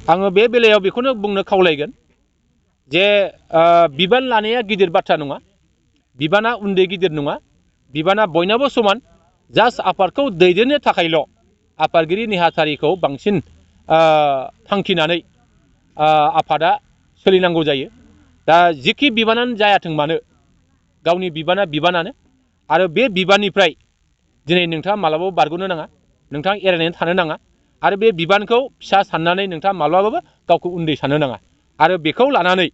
आङो बे बेलायाव बेखौनो बुंनो खावलायगोन जे बिबान लानाया गिदिर बाथ्रा नङा, बिबाना उन्दै गिदिर नङा, बिबाना बयनाबो समान। जास्ट आफादखौ दैदेननो थाखायल' आफादगिरि नेहाथारिखौ बांसिन थांखिनानै आफादा सोलिनांगौ जायो। दा जिखि बिबानानो जायाथों मानो गावनि बिबाना बिबानानो, आरो बे बिबाननिफ्राय दिनै नोंथाङा मालाबाबो बारग'नो नाङा, नोंथाङा एरायनानै थानो नाङा, आरो बे बिबानखौ फिसा साननानै नोंथाङा माब्लाबाबो गावखौ उन्दै साननो नाङा। आरो बेखौ लानानै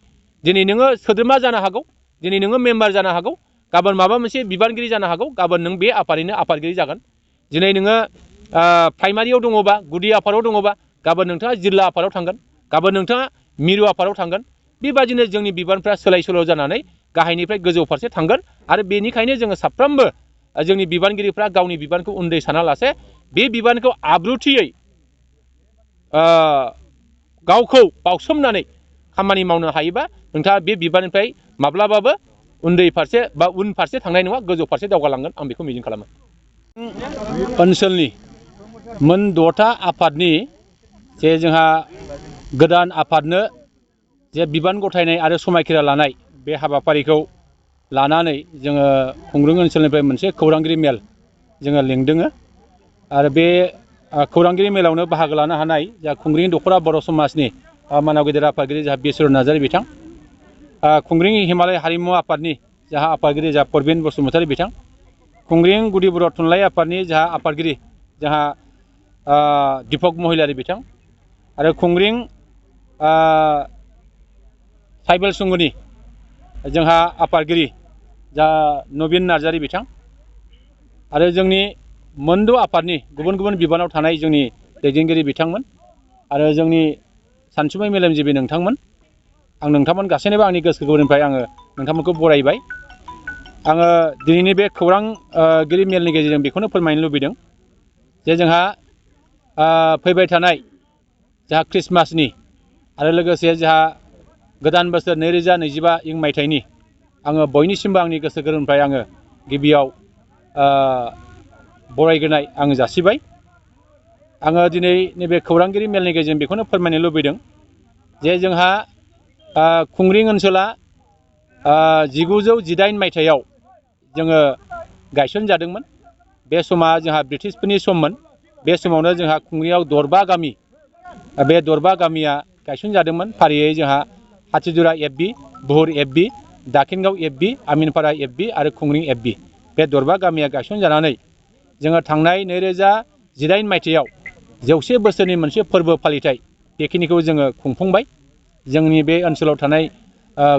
दिनै नोङो सोद्रोमा जानो हागौ, दिनै नोङो मेम्बार जानो हागौ, गाबोन माबा मोनसे बिबानगिरि जानो हागौ, गाबोन नों बे आफादनिनो आफादगिरि जागोन। दिनै नोङो प्राइमारियाव दङबा, गुदि आफादाव दङबा, गाबोन नोंथाङा जिल्ला आफादाव थांगोन, गाबोन नोंथाङा मिरु आफादाव थांगोन। बेबादिनो जोंनि बिबानफ्रा सोलाय सोल' जानानै गाहायनिफ्राय गोजौ फारसे थांगोन। आरो बेनिखायनो जोङो साफ्रोमबो जोंनि बिबानगिरिफ्रा गावनि बिबानखौ उन्दै सानालासे बे बिबानखौ आब्रुथियै गावखौ बावसोमनानै खामानि मावनो हायोबा नोंथाङा बे बिबाननिफ्राय माब्लाबाबो उन्दै फारसे बा उन फारसे थांनाय नङा, गोजौ फारसे दावगालांगोन, आं बेखौ मिजिं खालामो। ओनसोलनि मोन 6था आफादनि जे जोंहा गोदान आफादनो जे बिबान गथायनाय आरो समायखिरा लानाय बे हाबाफारिखौ लानानै जोङो खुंग्रिं ओनसोलनिफ्राय मोनसे खौरांगिरि मेल जोङो लिंदोङो। आरो बे खौरांगिरि मेलावनो बाहागो लानो हानाय जा खुंग्रिं दख'रा बर' समाजनि मानाव गेदेर आफादगिरि जाहा बिसर नार्जारि बिथां, खुंग्रिं हिमालय हारिमु आफादनि जाहा आफादगिरि जाहा परबिन बसुमतारी बिथां, खुंग्रिं गुदि बर' थुनलाइ आफादनि जाहा आफादगिरि जाहा दिपक महिलारि बिथां, आरो खुंग्रिं ट्राइबेल संघनि जोंहा आफादगिरि जा नबिन नार्जारि बिथां, आरो जोंनि मोनद' आफादनि गुबुन गुबुन बिबानाव थानाय जोंनि दैदेनगिरि बिथांमोन, आरो जोंनि सानसुमै मेलेमजिबि नोंथांमोन, आं नोंथांमोन गासैनोबो आंनि गोसो गोरबोनिफ्राय आङो नोंथांमोनखौ बरायबाय। आङो दिनैनि बे खौरांगिरि मेलनि गेजेरजों बेखौनो फोरमायनो लुबैदों जे जोंहा फैबाय थानाय जोंहा ख्रिस्टमासनि आरो लोगोसे जोंहा गोदान बोसोर 2025 मायथाइनि आङो बयनिसिमबो आंनि गोसो गोरबोनिफ्राय आङो गिबियाव बरायग्रोनाय आङो जासिबाय। आङो दिनै नैबे खौरांगिरि मेलनि गेजेरजों बेखौनो फोरमायनो लुबैदों जे जोंहा खुंग्रिं ओनसोला 1918 मायथाइयाव जोङो गायसनजादोंमोन। बे समा जोंहा ब्रिटिशफोरनि सममोन। बे समावनो जोंहा खुंग्रियाव दरबा गामि, बे दरबा गामिया गायसनजादोंमोन। फारियै जोंहा हाथिजुरा FB, बुहुर FB, दाखिनगाव FB, आमिनपारा FB आरो खुंग्रिं FB, बे दरबा गामिया गायसनजानानै जोङो थांनाय 2018 मायथाइयाव 100 बोसोरनि मोनसे फोरबो फालिथाय बेखिनिखौ जोङो खुंफुंबाय। जोंनि बे ओनसोलाव थानाय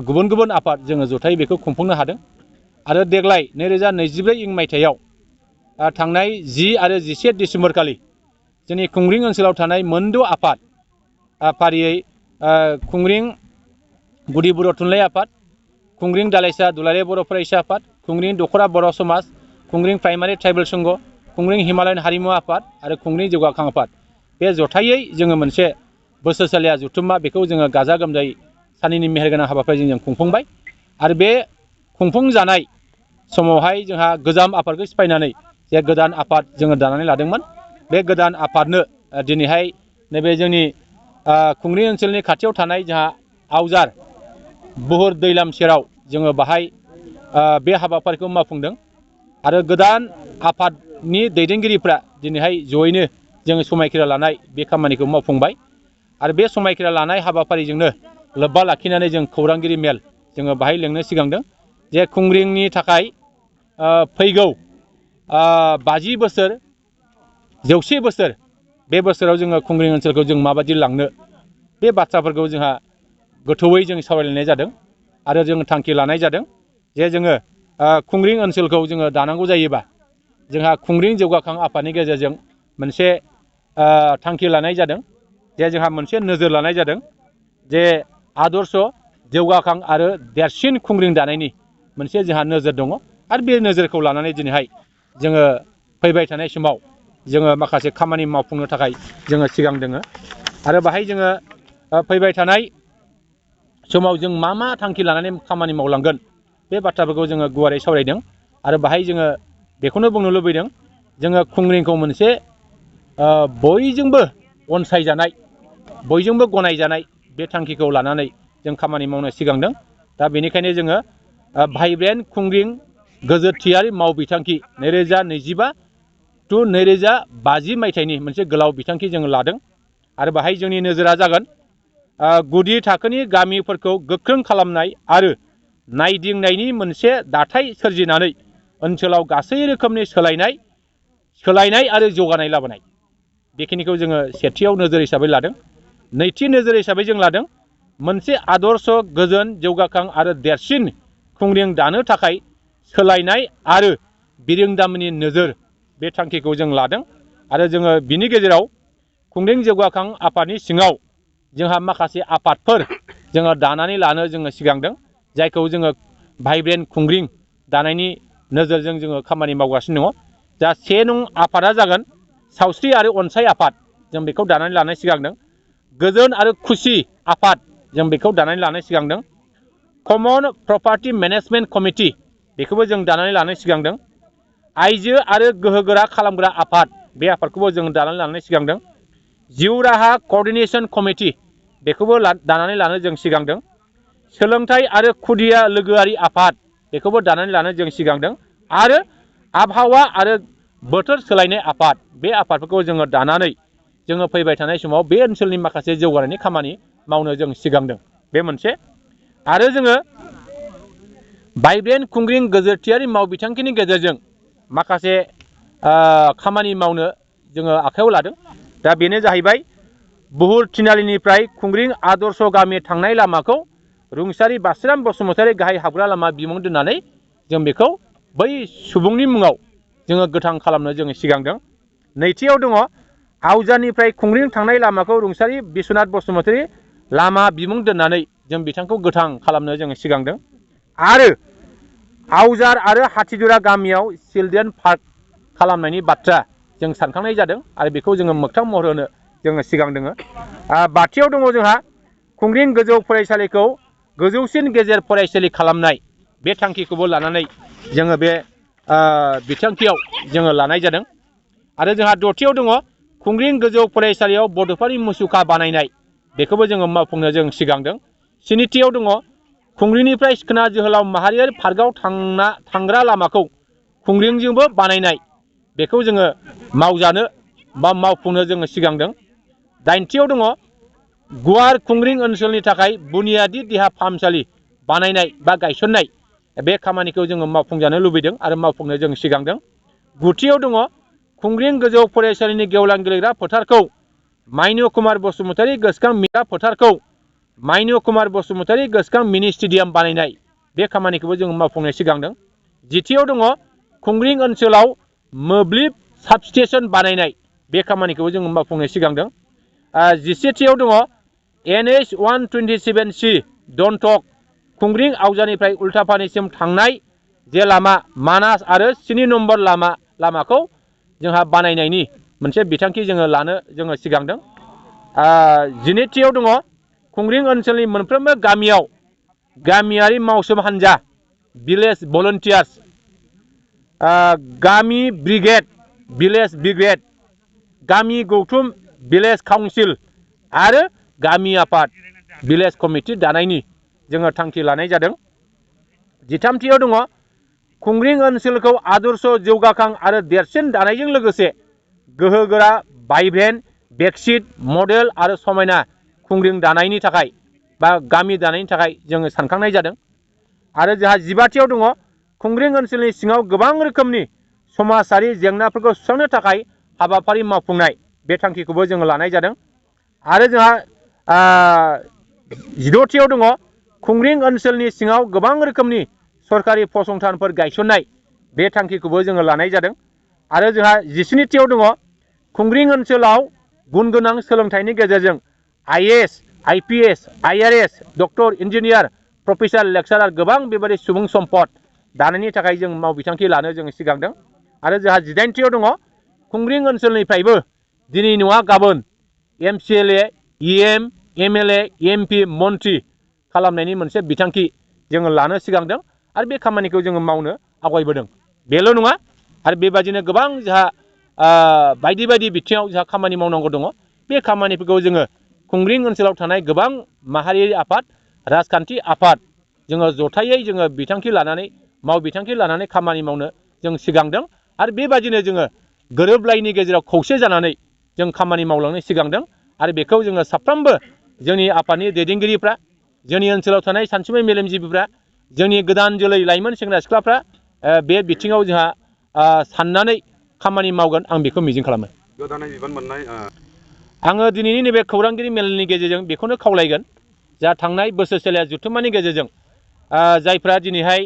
गुबुन गुबुन आफाद जोङो जथायै बेखौ खुंफुंनो हादों। आरो देग्लाय 2024 मायथाइयाव थांनाय 10 आरो 11 डिसेम्बर खालि जोंनि खुंग्रिं ओनसोलाव थानाय मोनद' आफाद फारियै खुंग्रिं गुदि बर' थुनलाइ आफाद, खुंग्रिं दालाइसा दुलाराय बर' फरायसा आफाद, खुंग्रिं दख'रा बर' समाज, खुंग्रिं प्राइमारि ट्राइबेल संघ, खुंग्रिं हिमालयान हारिमु आफाद आरो खुंग्रिं जौगाखां आफाद, बे जथायै जोङो मोनसे बोसोरसालिया जथुम्मा बेखौ जोङो गाजा गोमजायै सानैनि मेहेरगोनां हाबाफारिजों जों खुंफुंबाय। आरो बे खुंफुंजानाय समावहाय जोंहा गोजाम आफादखौ सिफायनानै जे गोदान आफाद जोङो दानानै लादोंमोन। बे गोदान आफादनो दिनैहाय नैबे जोंनि खुंग्रिं ओनसोलनि खाथियाव थानाय जोंहा आवजार बुहुर दैलाम सेराव जोङो बाहाय बे हाबाफारिखौ मावफुंदों। आरो गोदान आफादनि दैदेनगिरिफ्रा दिनैहाय जयैनो जोङो समायखिरा लानाय बे खामानिखौ मावफुंबाय। आरो बे समायखिरा लानाय हाबाफारिजोंनो लोब्बा लाखिनानै जों खौरांगिरि मेल जोङो बाहाय लेंनो सिगांदों जे खुंग्रिंनि थाखाय फैगौ 50 बोसोर 100 बोसोर बे बोसोराव जोङो खुंग्रिं ओनसोलखौ जों माबायदि लांनो, बे बाथ्राफोरखौ जोंहा गोथौयै जों सावरायलायनाय जादों। आरो जों थांखि लानाय जादों जे जोङो खुंग्रिं ओनसोलखौ जोङो दानांगौ जायोबा जोंहा खुंग्रिं जौगाखां आफादनि गेजेरजों मोनसे थांखि लानाय जादों जे जोंहा मोनसे नोजोर लानाय जादों जे आदर्श जौगाखां आरो देरसिन खुंग्रिं दानायनि मोनसे जोंहा नोजोर दङ। आरो बे नोजोरखौ लानानै दिनैहाय जोङो फैबाय थानाय समाव जोङो माखासे खामानि मावफुंनो थाखाय जोङो सिगां दोङो। आरो बाहाय जोङो फैबाय थानाय समाव जों मा मा थांखि लानानै खामानि मावलांगोन बे बाथ्राफोरखौ जोङो गुवारै सावरायदों। आरो बाहाय जोङो बेखौनो बुंनो लुबैदों जोङो खुंग्रिंखौ मोनसे बयजोंबो अनसायजानाय बयजोंबो गनायजानाय बे थांखिखौ लानानै जों खामानि मावनो सिगांदों। दा बेनिखायनो जोङो भाइब्रेन्ट खुंग्रिं गोजोरथियारि मावबिथांखि 2025 टु 2050 मायथाइनि मोनसे गोलाव बिथांखि जोङो लादों। आरो बाहाय जोंनि नोजोरा जागोन गुदि थाखोनि गामिफोरखौ गोख्रों खालामनाय आरो नायदिंनायनि मोनसे दाथाय सोरजिनानै ओनसोलाव गासै रोखोमनि सोलायनाय आरो जौगानाय लाबोनाय। बेखिनिखौ जोङो सेथियाव नोजोर हिसाबै लादों। नैथि नोजोर हिसाबै जों लादों मोनसे आदर्श गोजोन जौगाखां आरो देरसिन खुंग्रिं दानो थाखाय सोलायनाय आरो बिरोंदामिननि नोजोर बे थांखिखौ जों लादों। आरो जोङो बिनि गेजेराव खुंग्रिं जौगाखां आफादनि सिङाव जोंहा माखासे आफादफोर जोङो दानानै लानो जोङो सिगांदों, जायखौ जोङो भाइब्रेन्ट खुंग्रिं दानायनि नोजोरजों जोङो खामानि मावगासिनो दङ। दा 1 नं आफादा जागोन सावस्रि आरो अनसाय आफाद, जों बेखौ दानानै लानो सिगांदों। गोजोन आरो खुसि आफाद, जों बेखौ दानानै लानो सिगांदों। कमन प्रपार्टि मेनेजमेन्ट कमिटि, बेखौबो जों दानानै लानो सिगांदों। आइजो आरो गोहोगोरा खालामग्रा आफाद, बे आफादखौबो जों दानानै लानो सिगांदों। जिउ राहा कअर्डिनेशन कमिटि, बेखौबो दानानै लानो जों सिगांदों। सोलोंथाइ आरो खुदिया लोगोआरि आफाद, बेखौबो दानानै लानो जों सिगांदों। आरो आबहावा आरो बोथोर सोलायनाय आफाद, बे आफादफोरखौ जोङो दानानै जोङो फैबाय थानाय समाव बे ओनसोलनि माखासे जौगानायनि खामानि मावनो जों सिगांदों। बे मोनसे। आरो जोङो भाइब्रेन्ट खुंग्रिं गोजोरथियारि मावबिथांखिनि गेजेरजों माखासे खामानि मावनो जोङो आखायाव लादों। दा बेनो जाहैबाय बुहुर थिनालिनिफ्राय खुंग्रिं आदर्श गामि थांनाय लामाखौ रुंसारि बास्राम बसुमतारी गाहाय हाबग्रा लामा बिमुं दोननानै जों बेखौ बै सुबुंनि मुङाव जोङो गोथां खालामनो जोङो सिगांदों। नैथियाव दङ आवजानिफ्राय खुंग्रिं थांनाय लामाखौ रुंसारि बिश्वनाथ बसुमतारी लामा बिमुं दोननानै जों बिथांखौ गोथां खालामनो जोङो सिगांदों। आरो आवजार आरो हाथिदुरा गामियाव चिल्ड्रेन पार्क खालामनायनि बाथ्रा जों सानखांनाय जादों आरो बेखौ जोङो मोगथां महर होनो जोङो सिगांदों। बाथियाव दङ जोंहा खुंग्रिं गोजौ फरायसालिखौ गोजौसिन गेजेर फरायसालि खालामनाय, बे थांखिखौबो लानानै जोङो बे बिथांखियाव जोङो लानाय जादों। आरो जोंहा दथियाव दङ खुंग्रिं गोजौ फरायसालियाव बड'फानि मुसुखा बानायनाय, बेखौबो जोङो मावफुंनो जों सिगांदों। स्निथियाव दङ खुंग्रिंनिफ्राय सिखोना जोहोलाव माहारियारि पार्कआव थांग्रा लामाखौ खुंग्रिंजोंबो बानायनाय, बेखौ जोङो मावजानो बा मावफुंनो जोङो सिगांदों। दाइनथियाव दङ गुवार खुंग्रिं ओनसोलनि थाखाय बुनियादी देहा फाहामसालि बानायनाय बा गायसननाय, बे खामानिखौ जोङो मावफुंजानो लुबैदों आरो मावफुंनो जों सिगांदों। गुथियाव दङ खुंग्रिं गोजौ फरायसालिनि गेवलां गेलेग्रा फोथारखौ माइनु कुमार बसुमतारी गोसोखां मिना फोथारखौ माइनु कुमार बसुमतारी गोसोखां मिनि स्टेडियाम बानायनाय, बे खामानिखौबो जों मावफुंनो सिगांदों। जिथियाव दङ खुंग्रिं ओनसोलाव मोब्लिब साबस्टेशन बानायनाय, बे खामानिखौबो जों मावफुंनो सिगांदों। जिसेथियाव दङ NH 127C दन्टक खुंग्रिं आवजानिफ्राय उल्टापानिसिम थांनाय जे लामा मानास आरो 7 नम्बर लामाखौ जोंहा बानायनायनि मोनसे बिथांखि जोङो लानो जोङो सिगांदों। 12थियाव दङ खुंग्रिं ओनसोलनि मोनफ्रोमबो गामियाव गामियारि मावसोम हान्जा, भिलेज भलन्टियार्स, गामि ब्रिगेड, भिलेज ब्रिगेड, गामि गौथुम, भिलेज काउन्सिल आरो गामि आफाद, भिलेज कमिटि दानायनि जोङो थांखि लानाय जादों। 13थियाव दङ खुंग्रिं ओनसोलखौ आदर्श जौगाखां आरो देरसिन दानायजों लोगोसे गोहोगोरा भाइब्रेन्ट बेकसिट मडेल आरो समायना खुंग्रिं दानायनि थाखाय बा गामि दानायनि थाखाय जोङो सानखांनाय जादों। आरो जोंहा 15थियाव दङ खुंग्रिं ओनसोलनि सिङाव गोबां रोखोमनि समाजारि जेंनाफोरखौ सुस्रांनो थाखाय हाबाफारि मावफुंनाय, बे थांखिखौबो जोङो लानाय जादों। आरो जोंहा 16थियाव दङ खुंग्रिं ओनसोलनि सिङाव गोबां रोखोमनि सरकारि फसंथानफोर गायसननाय, बे थांखिखौबो जोङो लानाय जादों। आरो जोंहा 17थियाव दङ खुंग्रिं ओनसोलाव गुन गोनां सोलोंथाइनि गेजेरजों IAS, IPS, IRS, doctor, engineer, professor, lecturer गोबां बेबायदि सुबुं सम्पद दानायनि थाखाय जों मावबिथांखि लानो जों सिगांदों। आरो जोंहा 18थियाव दङ खुंग्रिं ओनसोलनिफ्रायबो दिनै नङा गाबोन MCLA, EM, MLA, MP, मन्त्रि खालामनायनि मोनसे बिथांखि जोङो लानो सिगांदों आरो बे खामानिखौ जोङो मावनो आवगायबोदों। बेल' नङा, आरो बेबादिनो गोबां जोंहा बायदि बायदि बिथिङाव जोंहा खामानि मावनांगौ दङ। बे खामानिफोरखौ जोङो खुंग्रिं ओनसोलाव थानाय गोबां माहारियारि आफाद राजखान्थि आफाद जोङो जथायै जोङो बिथांखि लानानै बिथांखि लानानै खामानि मावनो जों सिगांदों आरो बेबादिनो जोङो गोरोबलायनि गेजेराव खौसे जानानै जों खामानि मावलांनो सिगांदों आरो बेखौ जोङो साफ्रोमबो जोंनि आफादनि दैदेनगिरिफ्रा जोंनि ओनसोलाव थानाय सानसुमै मेलेमजिबिफ्रा जोंनि गोदान जोलै लाइमोन सेंग्रा सिख्लाफ्रा बे बिथिङाव जोंहा साननानै खामानि मावगोन आं बेखौ मिजिं खालामो। गोदानै बिबान मोननाय आङो दिनैनि नैबे खौरांगिरि मेलनि गेजेरजों बेखौनो खावलायगोन जा थांनाय बोसोरसेला जथुम्मानि गेजेरजों जायफ्रा दिनैहाय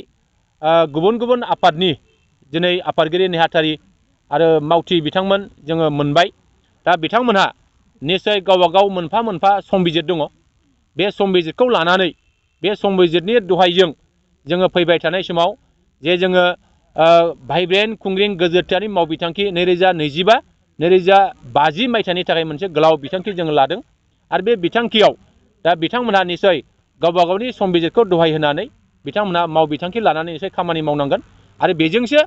गुबुन गुबुन आफादनि दिनै आफादगिरि नेहाथारि आरो मावथि बिथांमोन जोङो मोनबाय दा बिथांमोनहा निस्सय गावबा गाव मोनफा मोनफा संबिजिर दङ बे संबिजिरखौ लानानै बे संबिजिरनि दहायजों जोङो फैबाय थानाय समाव जे जोङो भाइब्रेन्ट खुंग्रिं गोजोरथायारि मावबिथांखि 2025 मायथाइनि थाखाय मोनसे गोलाव बिथांखि जोङो लादों आरो बे बिथांखियाव दा बिथांमोनहा निस्सय गावबा गावनि संबिजिरखौ दहाय होनानै बिथांमोनहा मावबिथांखि लानानै निस्सय खामानि मावनांगोन आरो बेजोंसो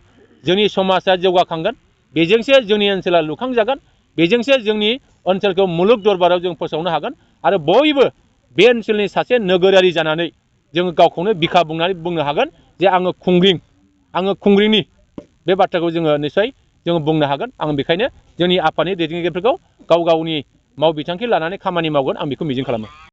जोंनि समाजा जौगाखांगोन बेजोंसो जोंनि ओनसोला लुखांजागोन बेजोंसो जोंनि ओनसोलखौ मुलुग दरबाराव जों फोसावनो हागोन आरो बयबो बे ओनसोलनि सासे नोगोरारि जानानै जोङो गावखौनो बिखा बुंनानै बुंनो हागोन जे आङो खुंग्रिंनि बे बाथ्राखौ जोङो निस्सय जोङो बुंनो हागोन आं बेखायनो जोंनि आफादनि दैदेनगिरिफोरखौ गाव गावनि मावबिथांखि लानानै खामानि मावगोन आं बेखौ मिजिं खालामो।